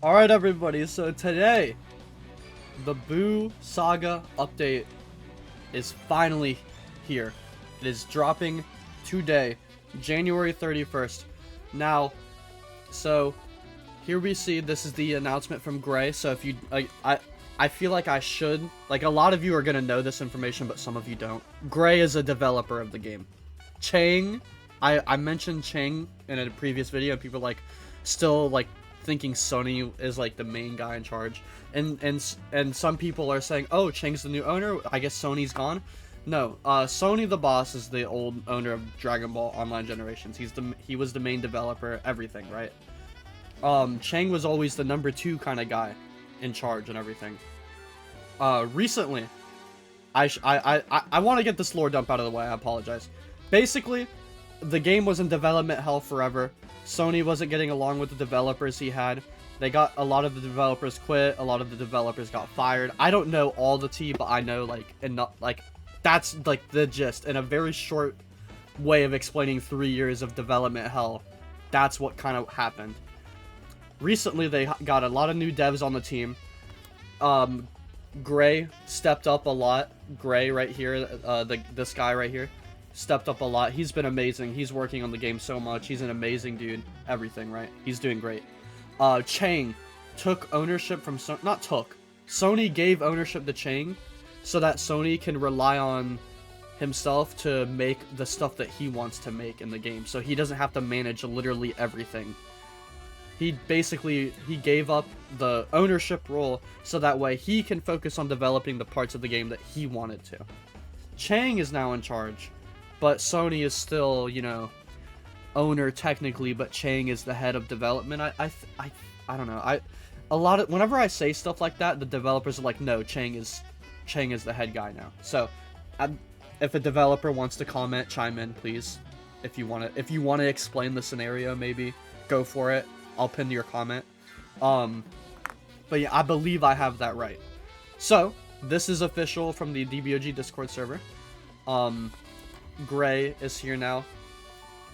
Alright everybody, so today, the Buu Saga update is finally here. It is dropping today, January 31st. Now, so, here we see, this is the announcement from Gray, so if you, I feel like I should, like a lot of you are gonna know this information, but some of you don't. Gray is a developer of the game. Chang, I mentioned Chang in a previous video, and people still thinking Sony is like the main guy in charge, and some people are saying, oh, Chang's the new owner, I guess Sony's gone. No, Sony the boss is the old owner of Dragon Ball Online Generations. He was the main developer, everything, right? Chang was always the number 2 kind of guy in charge and everything. Recently, I want to get this lore dump out of the way. I apologize. Basically, the game was in development hell forever. Sony wasn't getting along with the developers he had. They got a lot of the developers quit. A lot of the developers got fired. I don't know all the tea, but I know that's like the gist in a very short way of explaining 3 years of development hell. That's what kind of happened. Recently, they got a lot of new devs on the team. Gray stepped up a lot. Gray right here, this guy right here, stepped up a lot. He's been amazing. He's working on the game so much. He's an amazing dude. Everything, right? He's doing great. Chang took ownership from Sony gave ownership to Chang so that Sony can rely on himself to make the stuff that he wants to make in the game. So he doesn't have to manage literally everything. He gave up the ownership role so that way he can focus on developing the parts of the game that he wanted to. Chang is now in charge, but Sony is still, you know, owner technically, but Chang is the head of development. I don't know. Whenever I say stuff like that, the developers are like, no, Chang is the head guy now. So, if a developer wants to comment, chime in, please. If you want to explain the scenario, maybe go for it. I'll pin your comment. But yeah, I believe I have that right. So, this is official from the DBOG Discord server. Gray is here now,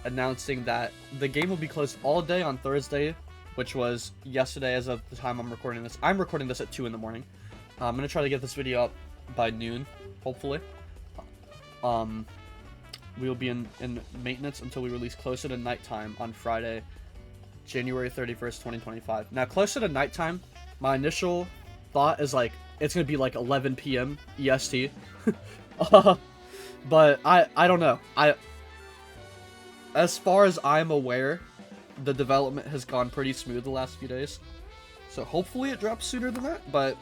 announcing that the game will be closed all day on Thursday, which was yesterday as of the time I'm recording this. I'm recording this at 2 in the morning. I'm going to try to get this video up by noon, hopefully. We will be in maintenance until we release closer to nighttime on Friday, January 31st, 2025. Now, closer to nighttime, my initial thought is it's going to be 11 p.m. EST. But I don't know. As far as I'm aware, the development has gone pretty smooth the last few days. So hopefully it drops sooner than that, but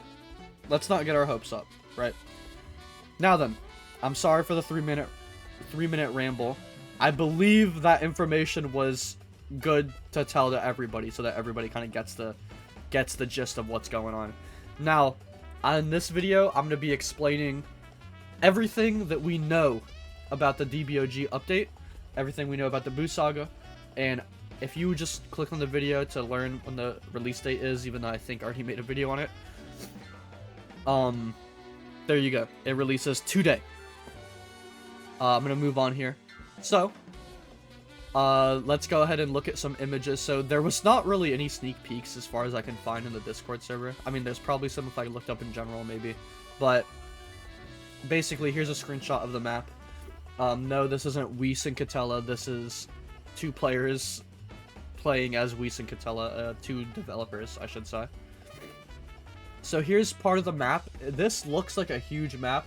let's not get our hopes up, right? Now then, I'm sorry for the 3-minute ramble. I believe that information was good to tell to everybody so that everybody kind of gets the gist of what's going on. Now, in this video, I'm going to be explaining everything that we know about the DBOG update, everything we know about the Buu Saga, and if you just click on the video to learn when the release date is, even though I think I already made a video on it, there you go. It releases today. I'm gonna move on here. So, let's go ahead and look at some images. So there was not really any sneak peeks as far as I can find in the Discord server. I mean, there's probably some if I looked up in general, maybe, but basically, here's a screenshot of the map. No, this isn't Whis and Catella. This is 2 players playing as Whis and Catella, 2 developers, I should say. So here's part of the map. This looks like a huge map.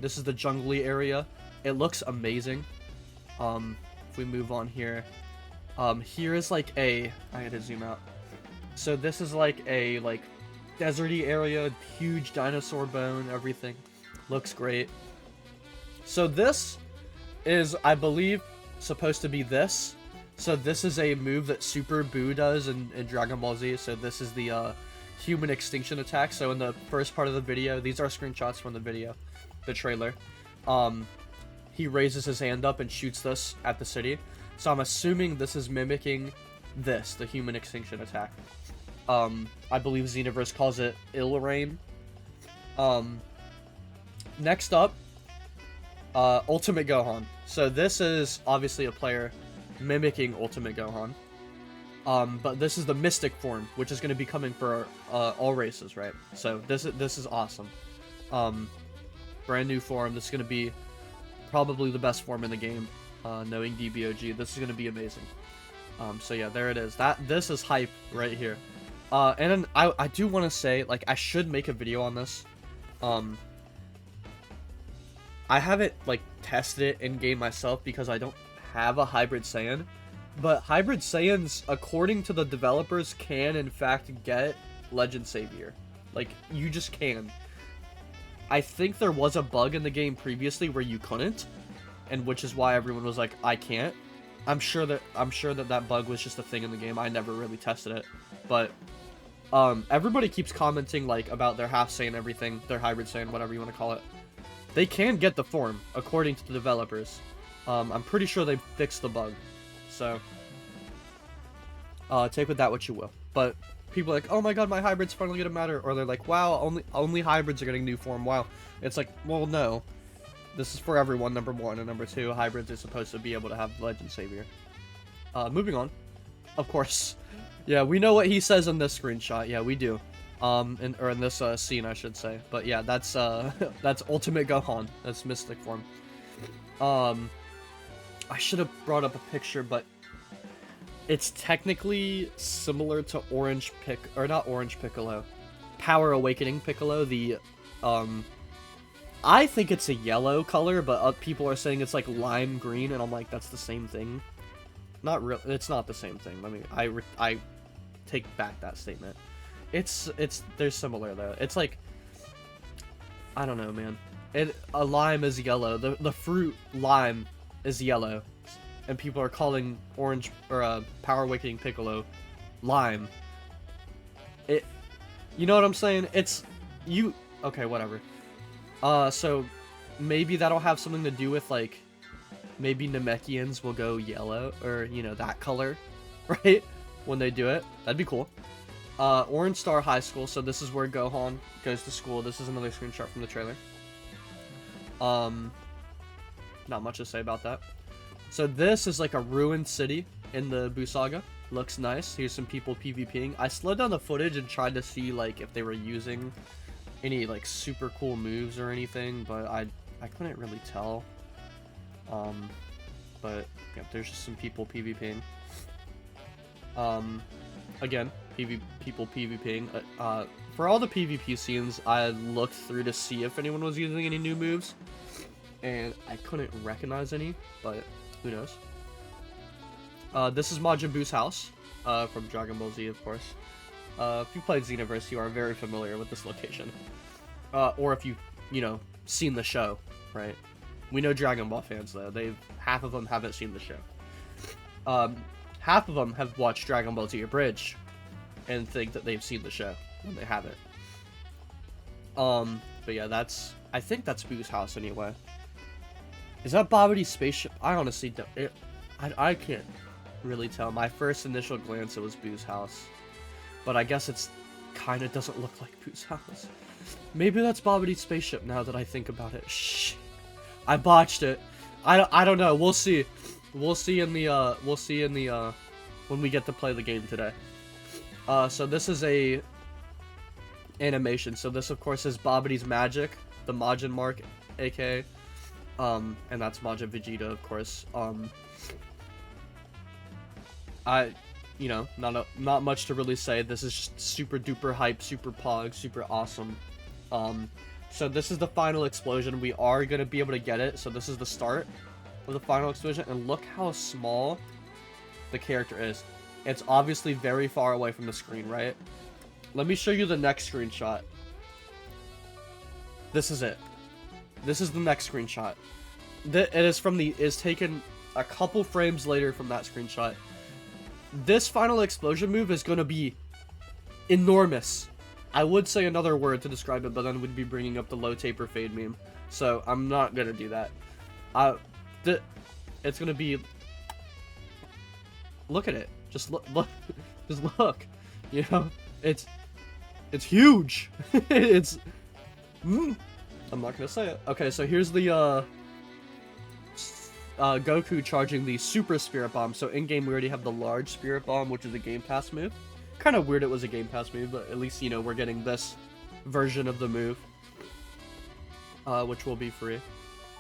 This is the jungly area. It looks amazing. If we move on here, here is I gotta zoom out. So this is a deserty area, huge dinosaur bone, everything. Looks great. So this is, I believe, supposed to be this. So this is a move that Super Buu does in Dragon Ball Z. So this is the human extinction attack. So in the first part of the video, these are screenshots from the video, the trailer. He raises his hand up and shoots this at the city. So I'm assuming this is mimicking this, the human extinction attack. I believe Xenoverse calls it Ill Rain. Next up, Ultimate Gohan. So this is obviously a player mimicking Ultimate Gohan. But this is the Mystic form, which is going to be coming for all races, right? So this is awesome. Brand new form. This is going to be probably the best form in the game. Knowing DBOG, this is going to be amazing. So yeah, there it is. This is hype right here. And then I do want to say, like, I should make a video on this. I haven't, like, tested it in-game myself because I don't have a Hybrid Saiyan. But Hybrid Saiyans, according to the developers, can, in fact, get Legend Savior. Like, you just can. I think there was a bug in the game previously where you couldn't, and which is why everyone was like, I can't. I'm sure that bug was just a thing in the game. I never really tested it. But, everybody keeps commenting, like, about their Half Saiyan everything, their Hybrid Saiyan, whatever you want to call it. They can get the form, according to the developers. I'm pretty sure they fixed the bug. So, take with that what you will. But people are like, oh my god, my hybrid's finally gonna matter. Or they're like, wow, only hybrids are getting new form. Wow. It's like, well, no. This is for everyone, number one. And number two, hybrids are supposed to be able to have Legend Savior. Moving on. Of course. Yeah, we know what he says in this screenshot. Yeah, we do. In this scene, I should say. But yeah, that's that's Ultimate Gohan. That's Mystic form. I should have brought up a picture, but it's technically similar to not Orange Piccolo, Power Awakening Piccolo. The I think it's a yellow color, but people are saying it's like lime green, and I'm like, that's the same thing. Not real. It's not the same thing. I take back that statement. They're similar though. It's like, I don't know, man. A lime is yellow. The fruit lime is yellow, and people are calling Orange or Power Awakening Piccolo lime. You know what I'm saying? Okay, whatever. So maybe that'll have something to do with, like, maybe Namekians will go yellow, or, you know, that color, right? When they do it. That'd be cool. Orange Star High School, so this is where Gohan goes to school. This is another screenshot from the trailer. Not much to say about that. So this is like a ruined city in the BUU Saga. Looks nice. Here's some people PvPing. I slowed down the footage and tried to see, like, if they were using any, like, super cool moves or anything, but I couldn't really tell. But yeah, there's just some people PvPing. Again, people PvPing. For all the PvP scenes, I looked through to see if anyone was using any new moves, and I couldn't recognize any, but who knows. This is Majin Buu's house, from Dragon Ball Z, of course. If you played Xenoverse, you are very familiar with this location. Or if you know, seen the show, right? We know Dragon Ball fans, though. Half of them haven't seen the show. Half of them have watched Dragon Ball Z Abridged and think that they've seen the show when they haven't. But yeah, I think that's BUU's house anyway. Is that Babidi's spaceship? I honestly don't. I can't really tell. My first initial glance, it was BUU's house. But I guess it's kind of doesn't look like BUU's house. Maybe that's Babidi's spaceship now that I think about it. Shh. I botched it. I don't know. We'll see. We'll see in the when we get to play the game today. So this is a animation. So this, of course, is Babidi's magic, the Majin mark, aka, and that's Majin Vegeta, of course. You know, not much to really say. This is just super duper hype, super pog, super awesome. So this is the final explosion. We are gonna be able to get it. So this is the start of the final explosion, and look how small the character is. It's obviously very far away from the screen, right? Let me show you the next screenshot. This is it. This is the next screenshot. It is taken a couple frames later from that screenshot. This final explosion move is going to be enormous. I would say another word to describe it, but then we'd be bringing up the low taper fade meme. So I'm not going to do that. It's going to be... Look at it. Just look. Just look. You know? It's huge. I'm not going to say it. Okay, so here's the... Goku charging the Super Spirit Bomb. So in game we already have the large Spirit Bomb, which is a Game Pass move. Kind of weird it was a Game Pass move, but at least, you know, we're getting this version of the move, which will be free.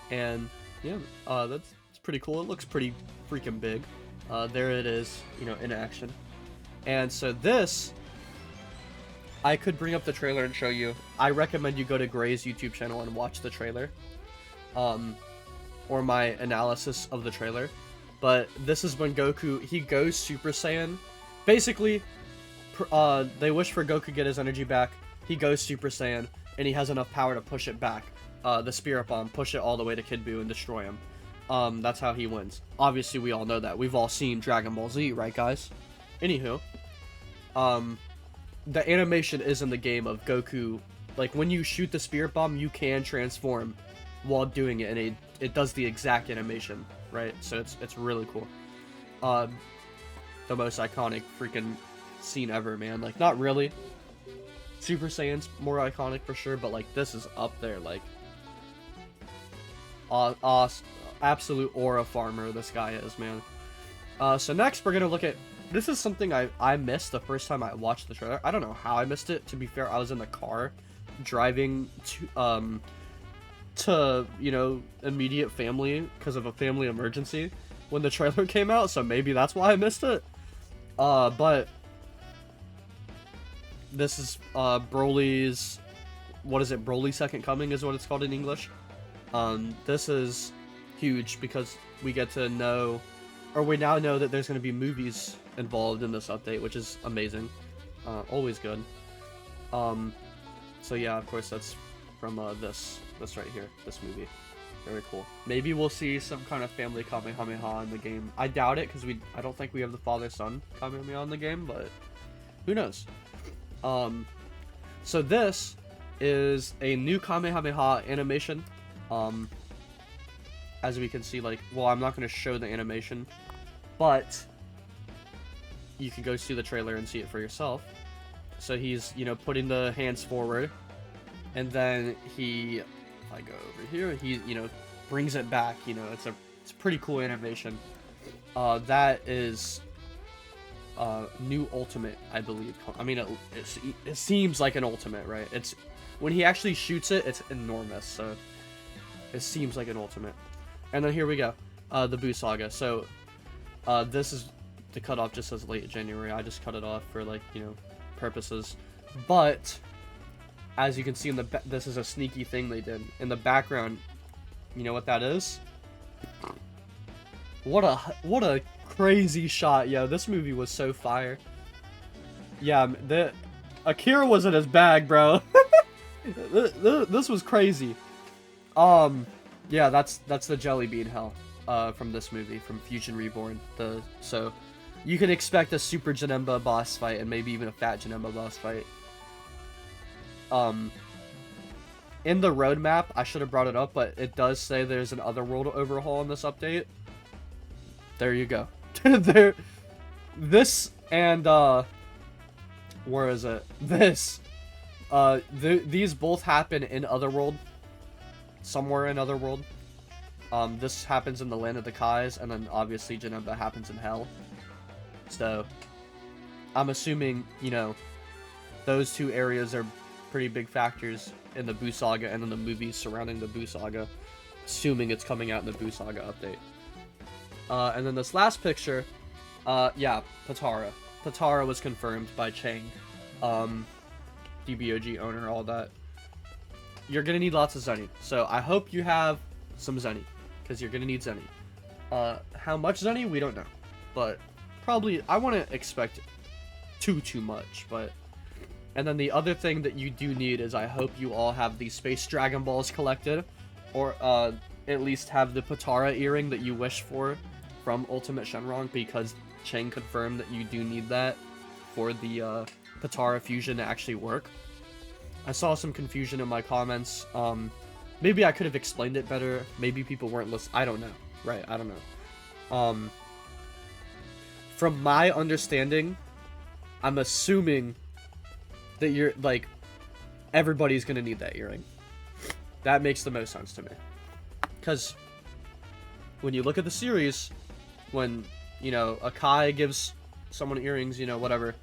And yeah, that's pretty cool. It looks pretty freaking big. There it is, you know, in action. And so this, I could bring up the trailer and show you. I recommend you go to Gray's YouTube channel and watch the trailer, or my analysis of the trailer. But this is when Goku, he goes Super Saiyan. Basically, they wish for Goku to get his energy back. He goes Super Saiyan, and he has enough power to push it back. The Spirit Bomb, push it all the way to Kid Buu and destroy him. That's how he wins. Obviously, we all know that. We've all seen Dragon Ball Z, right, guys? Anywho, the animation is in the game of Goku. Like, when you shoot the Spirit Bomb, you can transform while doing it, and it does the exact animation, right? So it's really cool. The most iconic freaking scene ever, man. Like, not really. Super Saiyan's more iconic for sure, but like this is up there. Like, absolute aura farmer this guy is, man. So next we're gonna look at, this is something I missed the first time I watched the trailer. I don't know how I missed it. To be fair, I was in the car driving to you know, immediate family because of a family emergency when the trailer came out, so maybe that's why I missed it. But this is Broly's, what is it, Broly Second Coming is what it's called in English. This is huge because we get to know, or we now know that there's going to be movies involved in this update, which is amazing. Always good. So yeah, of course that's from this right here, this movie. Very cool. Maybe we'll see some kind of family Kamehameha in the game. I doubt it, because I don't think we have the father-son Kamehameha in the game, but who knows. So this is a new Kamehameha animation. As we can see, like, well, I'm not going to show the animation, but you can go see the trailer and see it for yourself. So he's, you know, putting the hands forward, and then he, if I go over here, he, you know, brings it back. You know, it's a pretty cool animation. That is new ultimate, I believe. I mean, it seems like an ultimate, right? It's, when he actually shoots it, it's enormous, so it seems like an ultimate. And then here we go, the Buu Saga. So this is, the cutoff just says late January. I just cut it off for, like, you know, purposes. But as you can see in the this is a sneaky thing they did in the background. You know what that is? What a crazy shot, yo! This movie was so fire. Yeah, Akira was in his bag, bro. This was crazy. Yeah, that's the Jelly Bean Hell from this movie, from Fusion Reborn. So you can expect a Super Janemba boss fight and maybe even a Fat Janemba boss fight. In the roadmap, I should have brought it up, but it does say there's an Otherworld overhaul in this update. There you go. This and where is it? This. These both happen in Otherworld. Somewhere in Otherworld. This happens in the Land of the Kais, and then obviously Janemba happens in Hell. So, I'm assuming, you know, those two areas are pretty big factors in the Buu Saga and in the movies surrounding the Buu Saga, assuming it's coming out in the Buu Saga update. And then this last picture, yeah, Patara. Patara was confirmed by Chang, DBOG owner, all that. You're gonna need lots of Zenny, so I hope you have some Zenny, because you're gonna need Zenny. How much Zenny, we don't know, but probably, I wouldn't expect too much, but... And then the other thing that you do need is, I hope you all have the Space Dragon Balls collected, or at least have the Patara earring that you wish for from Ultimate Shenron, because Chang confirmed that you do need that for the Patara fusion to actually work. I saw some confusion in my comments. Maybe I could have explained it better. Maybe people weren't listening. I don't know. Right, I don't know. From my understanding, I'm assuming that you're, like, everybody's gonna need that earring. That makes the most sense to me. Because when you look at the series, when, you know, a Kai gives someone earrings, you know, whatever.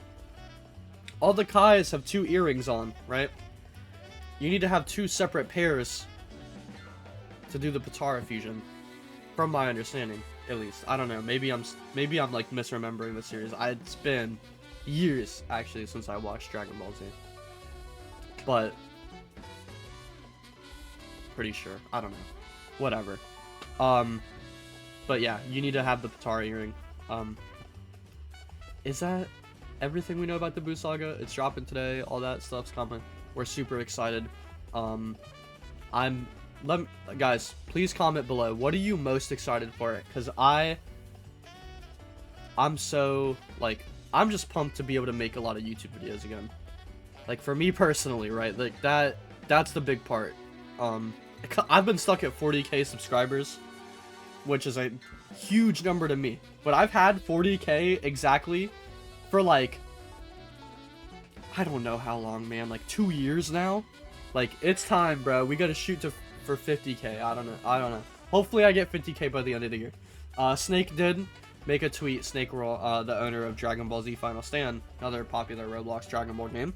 All the Kais have 2 earrings on, right? You need to have 2 separate pairs to do the Patara fusion, from my understanding, at least. I don't know. Maybe I'm like misremembering the series. It's been years actually since I watched Dragon Ball Z, but pretty sure. I don't know. Whatever. But yeah, you need to have the Patara earring. Is that everything we know about the Buu Saga? It's dropping today. All that stuff's coming. We're super excited. Guys, please comment below. What are you most excited for? Because I'm so, like, I'm just pumped to be able to make a lot of YouTube videos again. Like, for me personally, right? Like, that's the big part. I've been stuck at 40k subscribers, which is a huge number to me. But I've had 40k exactly for, like, I don't know how long, man. Like, 2 years now. Like, it's time, bro. We gotta shoot for 50k. I don't know. Hopefully I get 50k by the end of the year. Snake did make a tweet. Snake Roll, the owner of Dragon Ball Z Final Stand, another popular Roblox Dragon Ball game.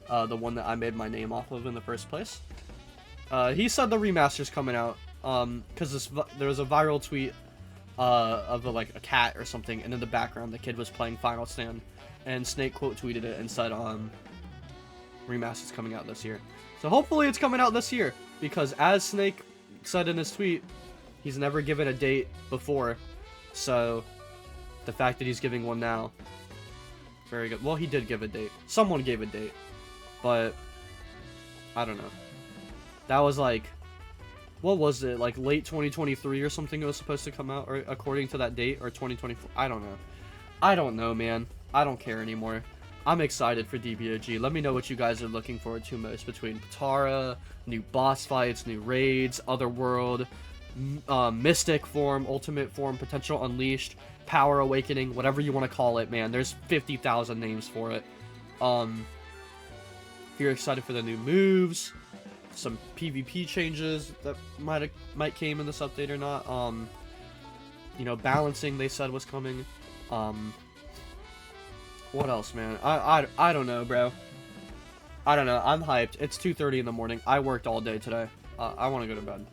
The one that I made my name off of in the first place. He said the remaster's coming out. Because there was a viral tweet of like a cat or something, and in the background the kid was playing Final Stand, and Snake quote tweeted it and said remaster's coming out this year. So hopefully it's coming out this year, because as Snake said in his tweet, he's never given a date before, so the fact that he's giving one now, very good. Well, he did give a date. Someone gave a date, but I don't know. That was like, what was it, like late 2023 or something it was supposed to come out, or according to that date, or 2024, I don't know. I don't know, man. I don't care anymore. I'm excited for DBOG. Let me know what you guys are looking forward to most between Patara, new boss fights, new raids, Otherworld, Mystic form, Ultimate form, Potential Unleashed, Power Awakening, whatever you want to call it, man. There's 50,000 names for it. If you're excited for the new moves, some PvP changes that might came in this update or not. You know, balancing they said was coming. What else, man? I don't know, bro. I don't know. I'm hyped. It's 2:30 in the morning. I worked all day today. I want to go to bed.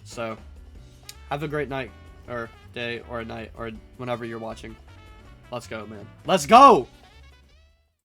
So, have a great night, or day, or night, or whenever you're watching. Let's go, man. Let's go!